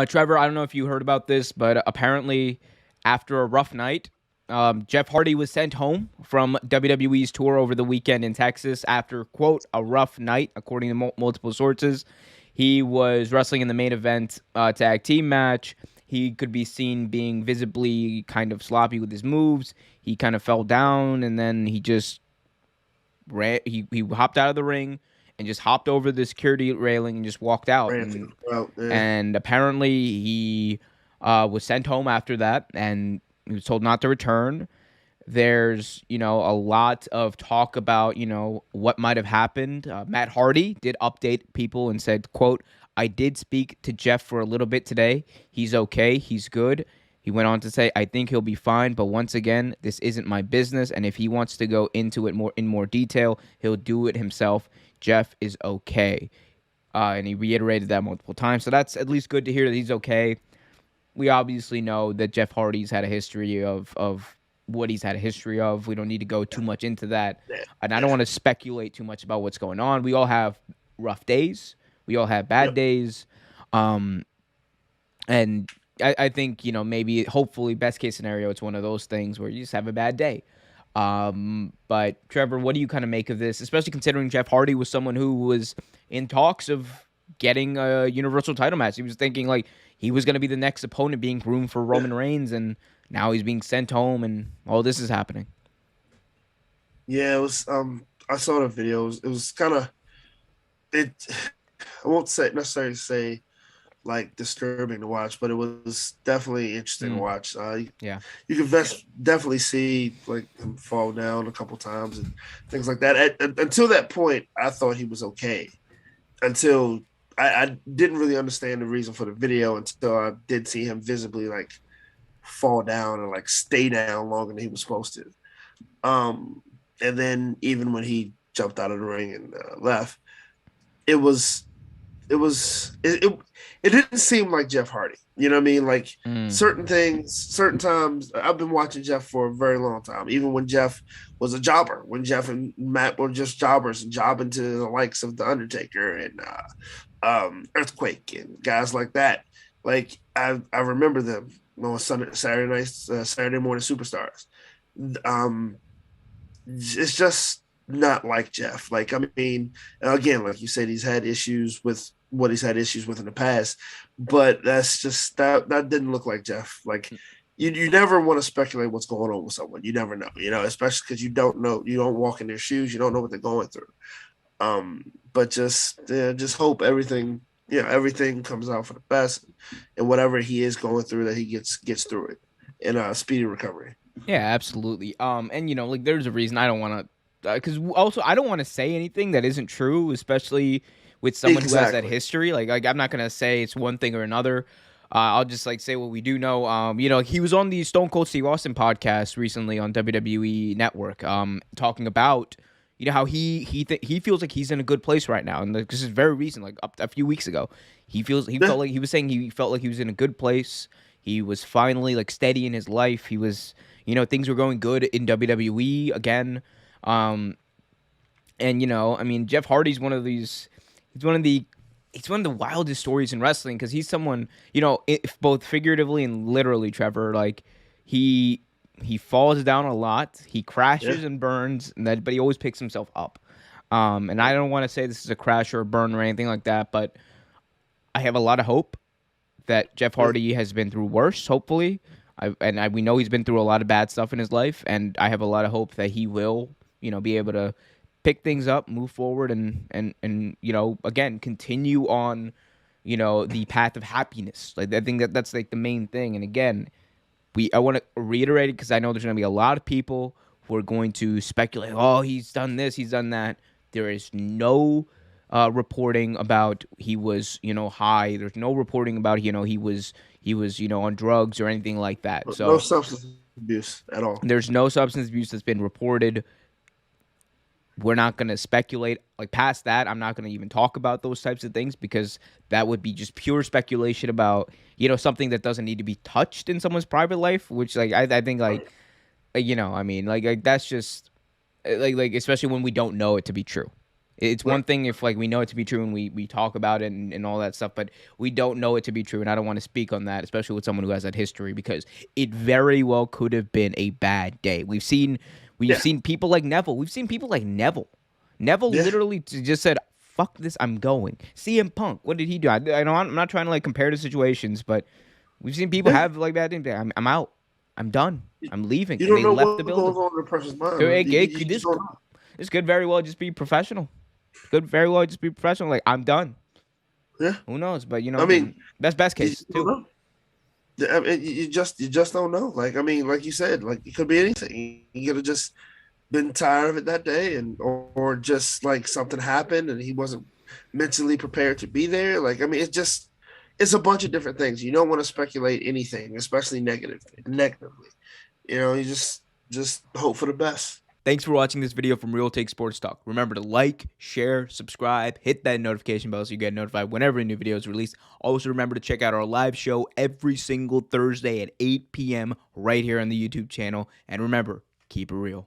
Trevor, I don't know if you heard about this, but apparently, after a rough night, Jeff Hardy was sent home from WWE's tour over the weekend in Texas after, quote, a rough night, according to multiple sources. He was wrestling in the main event tag team match. He could be seen being visibly kind of sloppy with his moves. He kind of fell down, and then he just he hopped out of the ring and just hopped over the security railing and just walked out. Ran through the crowd. Yeah. And apparently he was sent home after that, and he was told not to return. There's, a lot of talk about, what might have happened. Matt Hardy did update people and said, quote, "I did speak to Jeff for a little bit today. He's okay. He's good." He went on to say, "I think he'll be fine, but once again, this isn't my business, and if he wants to go into it in more detail, he'll do it himself. Jeff is okay." And he reiterated that multiple times. So that's at least good to hear that he's okay. We obviously know that Jeff Hardy's had a history of what he's had a history of. We don't need to go too much into that. And I don't want to speculate too much about what's going on. We all have rough days. We all have bad days. And I think, maybe, hopefully, best case scenario, it's one of those things where you just have a bad day. But Trevor, what do you kind of make of this, especially considering Jeff Hardy was someone who was in talks of getting a Universal title match? He was thinking like he was going to be the next opponent being groomed for Roman Reigns, and now he's being sent home, and all this is happening. Yeah, it was. I saw the videos. It was kind of it. I won't necessarily say like disturbing to watch, but it was definitely interesting to watch. Yeah, you can definitely see like him fall down a couple times and things like that. Until that point, I thought he was okay. Until I didn't really understand the reason for the video until I did see him visibly like fall down and like stay down longer than he was supposed to. And then even when he jumped out of the ring and left, it didn't seem like Jeff Hardy. You know what I mean? Like certain things, certain times. I've been watching Jeff for a very long time. Even when Jeff was a jobber, when Jeff and Matt were just jobbers and jobbing to the likes of the Undertaker and Earthquake and guys like that. Like I remember them on Saturday nights, Saturday morning superstars. It's just not like Jeff. Like, I mean, again, like you said, he's had issues with what he's had issues with in the past, but that's just that didn't look like Jeff. Like you never want to speculate what's going on with someone. You never know, especially because you don't know, you don't walk in their shoes, you don't know what they're going through. But just hope everything comes out for the best, and whatever he is going through, that he gets through it in a speedy recovery. Yeah, absolutely. And like there's a reason I don't want to, because also I don't want to say anything that isn't true, especially with someone who has that history. Like I'm not gonna say it's one thing or another. I'll just like say what we do know. He was on the Stone Cold Steve Austin podcast recently on WWE Network, talking about how he feels like he's in a good place right now, and this is very recent, like up a few weeks ago. He felt like he was saying he felt like he was in a good place. He was finally like steady in his life. He was, things were going good in WWE again. And I mean, Jeff Hardy's one of these. He's one of the wildest stories in wrestling, because he's someone, both figuratively and literally, Trevor. Like he falls down a lot. He crashes and burns, but he always picks himself up. And I don't want to say this is a crash or a burn or anything like that, but I have a lot of hope that Jeff Hardy has been through worse, hopefully. We know he's been through a lot of bad stuff in his life, and I have a lot of hope that he will, be able to pick things up, move forward, and again, continue on, the path of happiness. Like I think that's like the main thing. And again, I want to reiterate it because I know there's going to be a lot of people who are going to speculate, oh, he's done this, he's done that. There is no reporting about he was, high. There's no reporting about, he was, on drugs or anything like that. So no substance abuse at all. There's no substance abuse that's been reported. We're not going to speculate like past that. I'm not going to even talk about those types of things, because that would be just pure speculation about, something that doesn't need to be touched in someone's private life, which like, I think like, I mean, like that's just like, especially when we don't know it to be true. It's one thing if like we know it to be true and we talk about it and all that stuff, but we don't know it to be true. And I don't want to speak on that, especially with someone who has that history, because it very well could have been a bad day. We've Yeah, seen people like Neville. We've seen people like Neville. Neville yeah. literally just said, "Fuck this, I'm going." CM Punk, what did he do? I know I'm not trying to like compare the situations, but we've seen people Yeah. have like bad things. I'm out. I'm done. I'm leaving, You and don't they know left the what goes building. on in a person's mind, So man. You just this don't know. this could very well just be professional. Could very well just be professional. Like I'm done. Yeah. Who knows? But I mean, that's best you case just don't too. know. I mean, you just don't know. Like I mean, like you said, like it could be anything. You could have just been tired of it that day, and or just like something happened and he wasn't mentally prepared to be there. Like I mean, it's a bunch of different things. You don't want to speculate anything, especially negatively. You just hope for the best. Thanks for watching this video from Real Take Sports Talk. Remember to like, share, subscribe, hit that notification bell so you get notified whenever a new video is released. Also, remember to check out our live show every single Thursday at 8 p.m. right here on the YouTube channel. And remember, keep it real.